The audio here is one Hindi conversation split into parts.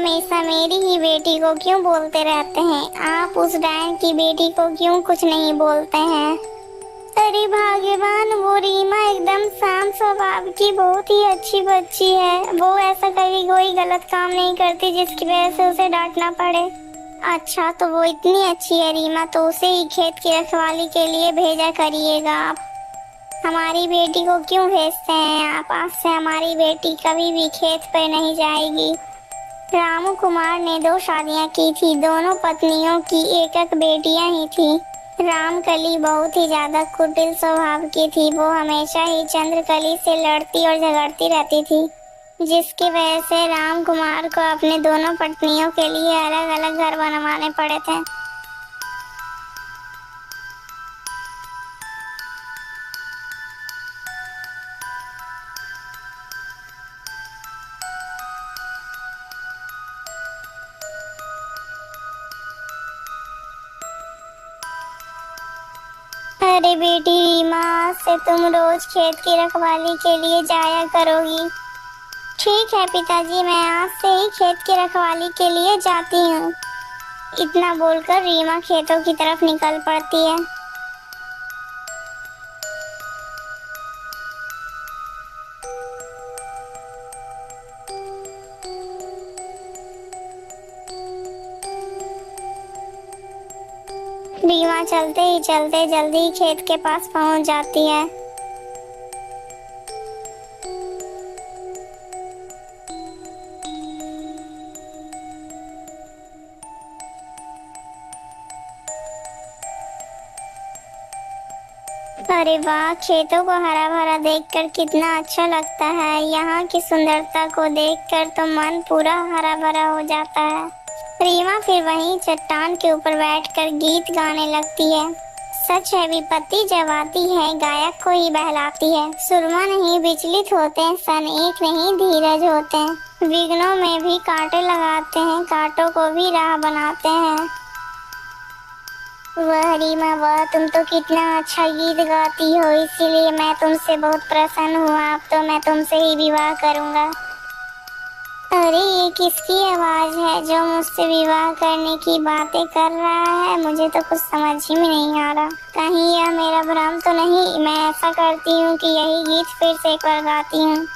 हमेशा मेरी ही बेटी को क्यों बोलते रहते हैं? आप उस डायन की बेटी को क्यों कुछ नहीं बोलते हैं? अरे भाग्यवान, वो रीमा एकदम शांत स्वभाव की बहुत ही अच्छी बच्ची है। वो ऐसा कभी कोई गलत काम नहीं करती जिसकी वजह से उसे डांटना पड़े। अच्छा, तो वो इतनी अच्छी है रीमा, तो उसे ही खेत की रखवाली के लिए भेजा करिएगा आप। हमारी बेटी को क्यों भेजते हैं आप? आज से हमारी बेटी कभी भी खेत पर नहीं जाएगी। रामू कुमार ने 2 शादियां की थी। दोनों पत्नियों की एक बेटियां ही थी। रामकली बहुत ही ज्यादा कुटिल स्वभाव की थी। वो हमेशा ही चंद्रकली से लड़ती और झगड़ती रहती थी, जिसकी वजह से राम कुमार को अपने दोनों पत्नियों के लिए अलग अलग घर बनवाने पड़े थे। अरे बेटी रीमा, आज से तुम रोज खेत की रखवाली के लिए जाया करोगी। ठीक है पिताजी, मैं आज से ही खेत की रखवाली के लिए जाती हूँ। इतना बोलकर रीमा खेतों की तरफ निकल पड़ती है। रीमा चलते ही चलते जल्दी ही खेत के पास पहुंच जाती है। अरे वाह, खेतों को हरा भरा देखकर कितना अच्छा लगता है। यहाँ की सुंदरता को देखकर तो मन पूरा हरा भरा हो जाता है। रीमा फिर वहीं चट्टान के ऊपर बैठकर गीत गाने लगती है। सच है, विपत्ति जब आती है गायक को ही बहलाती है। सुरमा नहीं विचलित होते, सन एक नहीं धीरज होते हैं। विघ्नों में भी कांटे लगाते हैं, कांटों को भी राह बनाते हैं। वह रीमा, वह तुम तो कितना अच्छा गीत गाती हो, इसीलिए मैं तुमसे बहुत प्रसन्न हुआ। अब तो मैं तुमसे ही विवाह करूंगा। अरे ये किसकी आवाज है जो मुझसे विवाह करने की बातें कर रहा है? मुझे तो कुछ समझ ही में नहीं आ रहा। कहीं यह मेरा भ्रम तो नहीं? मैं ऐसा करती हूँ कि यही गीत फिर से एक बार गाती हूँ।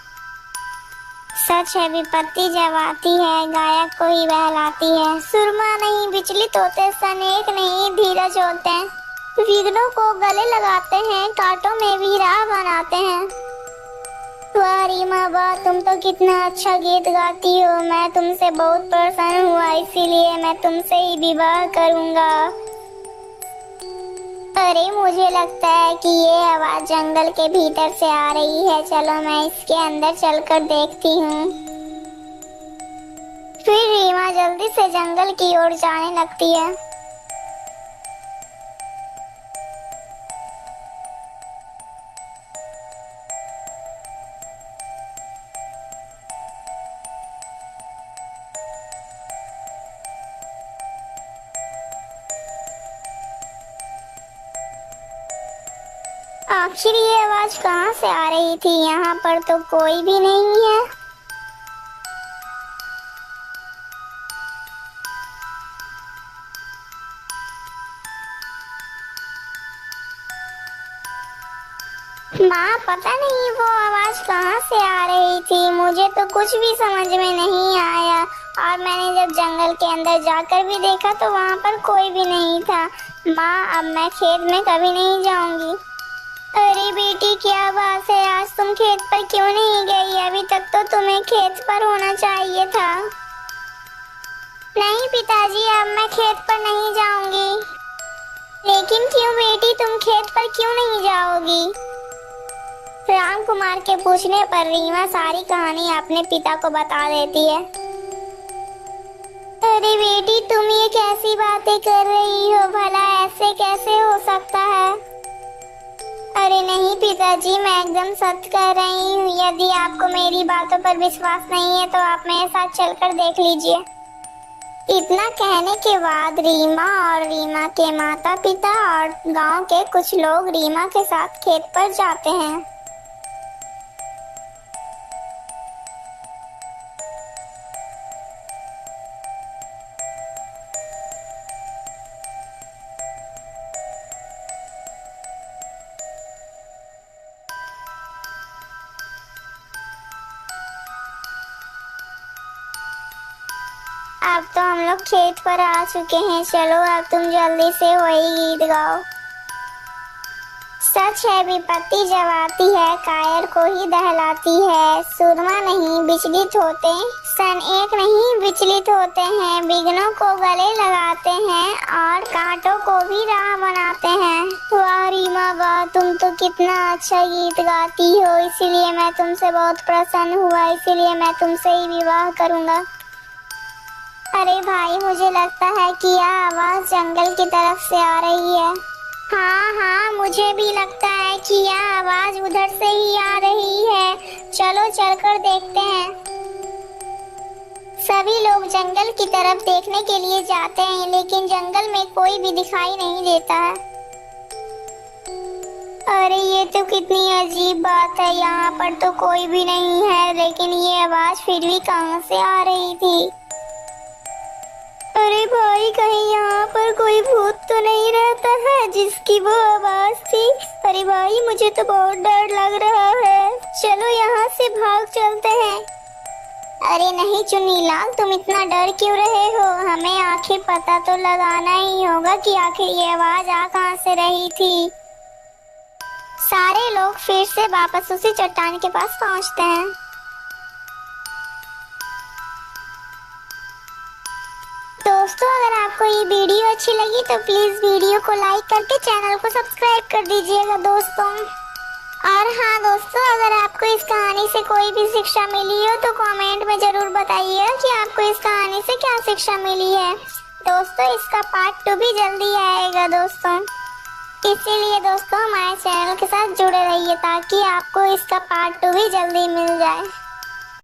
सच है, विपत्ति जब आती है गायक को ही बहलाती है। सुरमा नहीं विचलित होते, सनेक नहीं धीरज होते हैं। विघ्नों को गले लगाते हैं, कांटों में भी राह बनाते हैं। वाह रीमा वाह, तुम तो कितना अच्छा गीत गाती हो। मैं तुमसे बहुत प्रसन्न हुआ, इसीलिए मैं तुमसे ही विवाह करूंगा। अरे मुझे लगता है कि ये आवाज जंगल के भीतर से आ रही है। चलो मैं इसके अंदर चलकर देखती हूँ। फिर रीमा जल्दी से जंगल की ओर जाने लगती है। आखिर ये आवाज कहाँ से आ रही थी? यहाँ पर तो कोई भी नहीं है। माँ, पता नहीं वो आवाज कहाँ से आ रही थी, मुझे तो कुछ भी समझ में नहीं आया। और मैंने जब जंगल के अंदर जाकर भी देखा तो वहाँ पर कोई भी नहीं था। माँ, अब मैं खेत में कभी नहीं जाऊंगी। अरे बेटी, क्या बात है, आज तुम खेत पर क्यों नहीं गई? अभी तक तो तुम्हें खेत पर होना चाहिए था। नहीं पिताजी, अब मैं खेत पर नहीं जाऊंगी। लेकिन क्यों बेटी, तुम खेत पर क्यों नहीं जाओगी? राम कुमार के पूछने पर रीमा सारी कहानी अपने पिता को बता देती है। अरे बेटी, तुम ये कैसी बातें कर रही हो? भला ऐसे कैसे हो सकता है? अरे नहीं पिताजी, मैं एकदम सत्य कह रही हूँ। यदि आपको मेरी बातों पर विश्वास नहीं है तो आप मेरे साथ चलकर देख लीजिए। इतना कहने के बाद रीमा और रीमा के माता पिता और गांव के कुछ लोग रीमा के साथ खेत पर जाते हैं। अब तो हम लोग खेत पर आ चुके हैं। चलो अब तुम जल्दी से वही गीत गाओ। सच है विपत्ति जब आती है, कायर को ही दहलाती है। सुरमा नहीं विचलित होते, सन एक नहीं विचलित होते हैं। विघ्नों को गले लगाते हैं और कांटों को भी राह बनाते हैं। वाह रीमा वाह, तुम तो कितना अच्छा गीत गाती हो। इसीलिए मैं तुमसे बहुत प्रसन्न हुआ, इसीलिए मैं तुमसे ही विवाह करूँगा। अरे भाई, मुझे लगता है कि यह आवाज़ जंगल की तरफ से आ रही है। हाँ हाँ, मुझे भी लगता है कि यह आवाज़ उधर से ही आ रही है। चलो चलकर देखते हैं। सभी लोग जंगल की तरफ देखने के लिए जाते हैं, लेकिन जंगल में कोई भी दिखाई नहीं देता है। अरे ये तो कितनी अजीब बात है, यहाँ पर तो कोई भी नहीं है, लेकिन ये आवाज़ फिर भी कहाँ से आ रही थी। अरे भाई, कहीं यहाँ पर कोई भूत तो नहीं रहता है जिसकी वो आवाज थी। अरे भाई, मुझे तो बहुत डर लग रहा है। चलो यहाँ से भाग चलते हैं। अरे नहीं चुन्नीलाल, तुम इतना डर क्यों रहे हो? हमें आखिर पता तो लगाना ही होगा कि आखिर ये आवाज आ कहाँ से रही थी। सारे लोग फिर से वापस उसी चट्टान के पास पहुँचते हैं। दोस्तों, अगर आपको ये वीडियो अच्छी लगी तो प्लीज वीडियो को लाइक करके चैनल को सब्सक्राइब कर दीजिएगा दोस्तों। और हाँ दोस्तों, अगर आपको इस कहानी से कोई भी शिक्षा मिली हो तो कमेंट में जरूर बताइए कि आपको इस कहानी से क्या शिक्षा मिली है। दोस्तों, इसका पार्ट 2 भी जल्दी आएगा दोस्तों। इसीलिए दोस्तों हमारे चैनल के साथ जुड़े रहिए ताकि आपको इसका पार्ट 2 भी जल्दी मिल जाए।